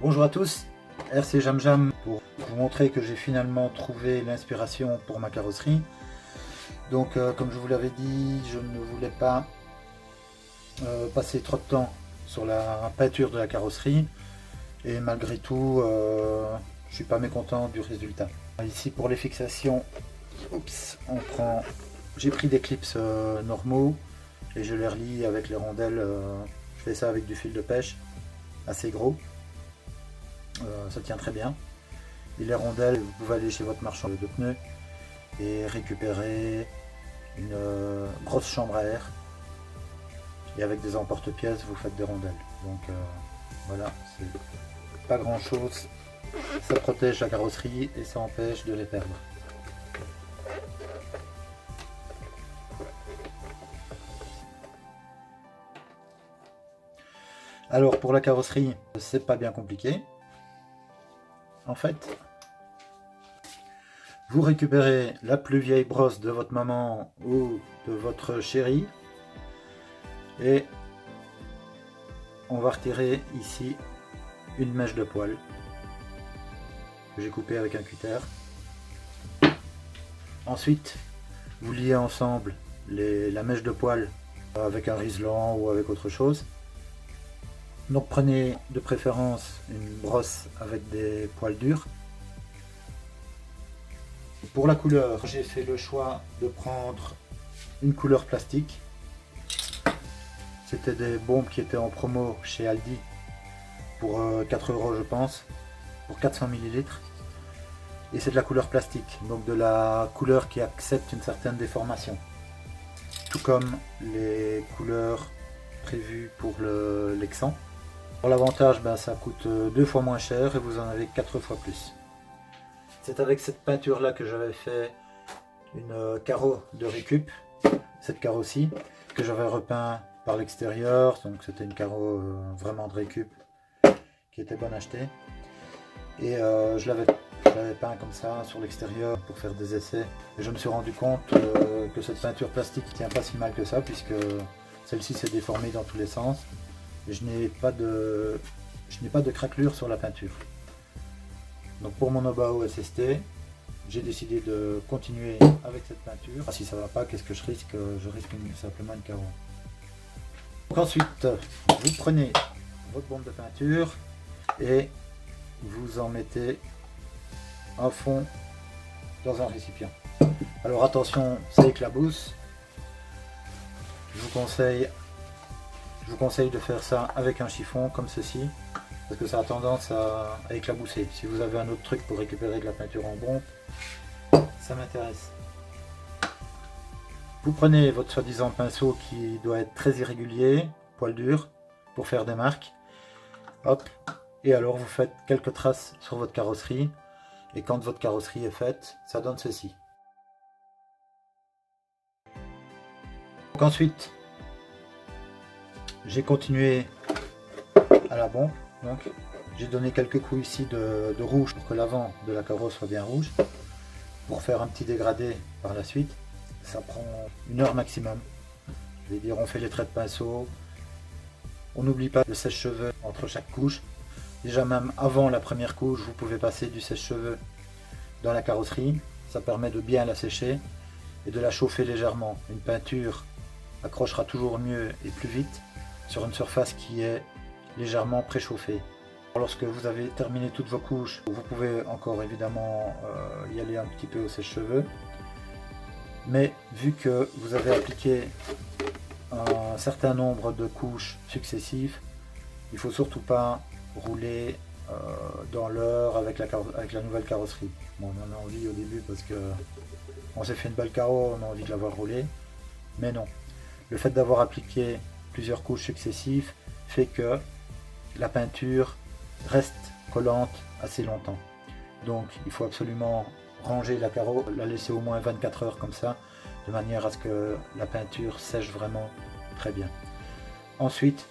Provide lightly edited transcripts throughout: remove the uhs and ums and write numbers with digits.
Bonjour à tous, RC Jam Jam pour vous montrer que j'ai finalement trouvé l'inspiration pour ma carrosserie. Donc comme je vous l'avais dit, je ne voulais pas passer trop de temps sur la peinture de la carrosserie et malgré tout je suis pas mécontent du résultat. Ici pour les fixations, j'ai pris des clips normaux et je les relie avec les rondelles. Je fais ça avec du fil de pêche assez gros. Ça tient très bien. Et les rondelles, vous pouvez aller chez votre marchand de pneus et récupérer une grosse chambre à air. Et avec des emporte-pièces, vous faites des rondelles. Donc voilà, c'est pas grand chose. Ça protège la carrosserie et ça empêche de les perdre. Alors pour la carrosserie, c'est pas bien compliqué. En fait, vous récupérez la plus vieille brosse de votre maman ou de votre chérie et on va retirer ici une mèche de poil que j'ai coupée avec un cutter. Ensuite, vous liez ensemble la mèche de poil avec un riselant ou avec autre chose. Donc prenez de préférence une brosse avec des poils durs. Pour la couleur, j'ai fait le choix de prendre une couleur plastique. C'était des bombes qui étaient en promo chez Aldi pour 4 € je pense, pour 400 ml. Et c'est de la couleur plastique, donc de la couleur qui accepte une certaine déformation. Tout comme les couleurs prévues pour l'Exan. Pour l'avantage, ça coûte 2 fois moins cher et vous en avez 4 fois plus. C'est avec cette peinture là que j'avais fait une carreau de récup, cette carreau-ci, que j'avais repeint par l'extérieur, donc c'était une carreau vraiment de récup qui était bonne à acheter. Et je l'avais peint comme ça sur l'extérieur pour faire des essais. Et je me suis rendu compte que cette peinture plastique ne tient pas si mal que ça, puisque celle-ci s'est déformée dans tous les sens. Et je n'ai pas de craquelure sur la peinture. Donc pour mon Obao SST, j'ai décidé de continuer avec cette peinture. Si ça ne va pas, qu'est-ce que je risque? Je risque simplement une carreau. Donc ensuite, vous prenez votre bombe de peinture et vous en mettez à fond dans un récipient. Alors attention, ça éclabousse. Je vous conseille de faire ça avec un chiffon comme ceci, parce que ça a tendance à éclabousser. Si vous avez un autre truc pour récupérer de la peinture en bombe, ça m'intéresse. Vous prenez votre soi-disant pinceau qui doit être très irrégulier, poil dur, pour faire des marques. Hop, et alors vous faites quelques traces sur votre carrosserie, et quand votre carrosserie est faite, ça donne ceci. Donc ensuite, j'ai continué à la bombe, donc j'ai donné quelques coups ici de rouge pour que l'avant de la carrosse soit bien rouge, pour faire un petit dégradé par la suite. Ça prend 1 heure maximum. Je vais dire, on fait les traits de pinceau, on n'oublie pas le sèche-cheveux entre chaque couche. Déjà même avant la première couche, vous pouvez passer du sèche-cheveux dans la carrosserie, ça permet de bien la sécher et de la chauffer légèrement. Une peinture accrochera toujours mieux et plus vite sur une surface qui est légèrement préchauffée. Lorsque vous avez terminé toutes vos couches, vous pouvez encore évidemment y aller un petit peu au sèche-cheveux, mais vu que vous avez appliqué un certain nombre de couches successives, il ne faut surtout pas rouler dans l'heure avec la nouvelle carrosserie. Bon, on en a envie au début parce que on s'est fait une belle carreau, on a envie de l'avoir roulé, mais non. Le fait d'avoir appliqué plusieurs couches successives fait que la peinture reste collante assez longtemps. Donc il faut absolument ranger la carreau, la laisser au moins 24 heures comme ça, de manière à ce que la peinture sèche vraiment très bien. Ensuite,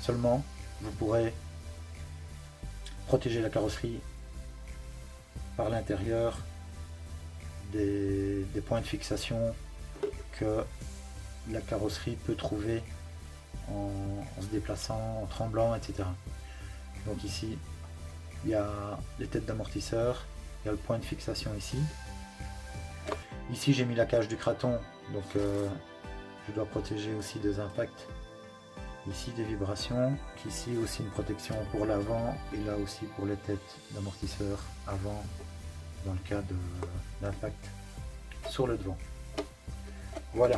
seulement, vous pourrez protéger la carrosserie par l'intérieur des points de fixation que la carrosserie peut trouver en se déplaçant, en tremblant, etc. Donc ici, il y a les têtes d'amortisseur, il y a le point de fixation ici. Ici j'ai mis la cage du craton, donc je dois protéger aussi des impacts. Ici des vibrations, ici aussi une protection pour l'avant et là aussi pour les têtes d'amortisseur avant dans le cas d'impact sur le devant. Voilà.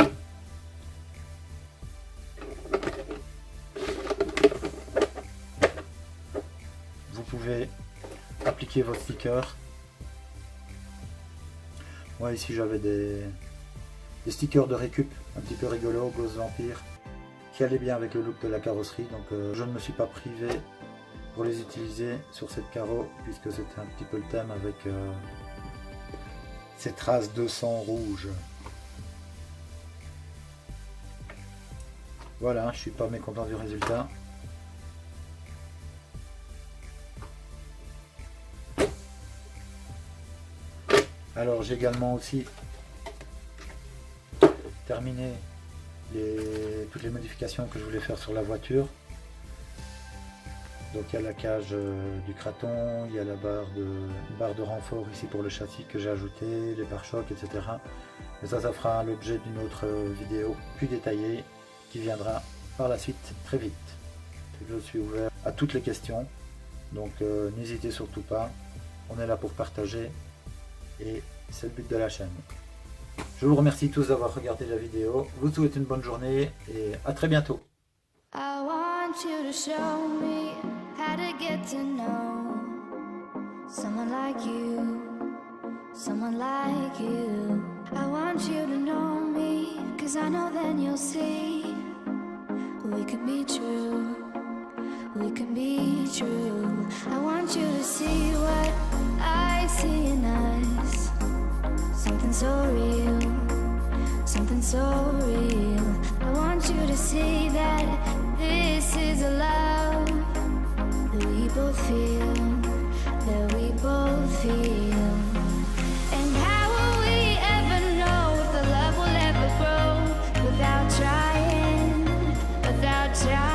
Vous pouvez appliquer vos stickers. Moi ici j'avais des stickers de récup un petit peu rigolo, Ghost Vampire, qui allait bien avec le look de la carrosserie, donc je ne me suis pas privé pour les utiliser sur cette carreau puisque c'était un petit peu le thème avec ces traces de sang rouge. Voilà, je suis pas mécontent du résultat. Alors j'ai également aussi terminé toutes les modifications que je voulais faire sur la voiture. Donc il y a la cage du craton, il y a la barre de renfort ici pour le châssis que j'ai ajouté, les pare-chocs, etc. Mais ça fera l'objet d'une autre vidéo plus détaillée qui viendra par la suite très vite. Je suis ouvert à toutes les questions, donc n'hésitez surtout pas, on est là pour partager et c'est le but de la chaîne. Je vous remercie tous d'avoir regardé la vidéo, vous souhaite une bonne journée et à très bientôt. I want you to show me how to get to know someone like you, someone like you. I want you to know me, 'cause I know then you'll see we can be true, we can be true. I want you to see what I see in us, something so real, something so real. I want you to see that this is a love that we both feel, that we both feel. And how will we ever know if the love will ever grow without trying, without trying?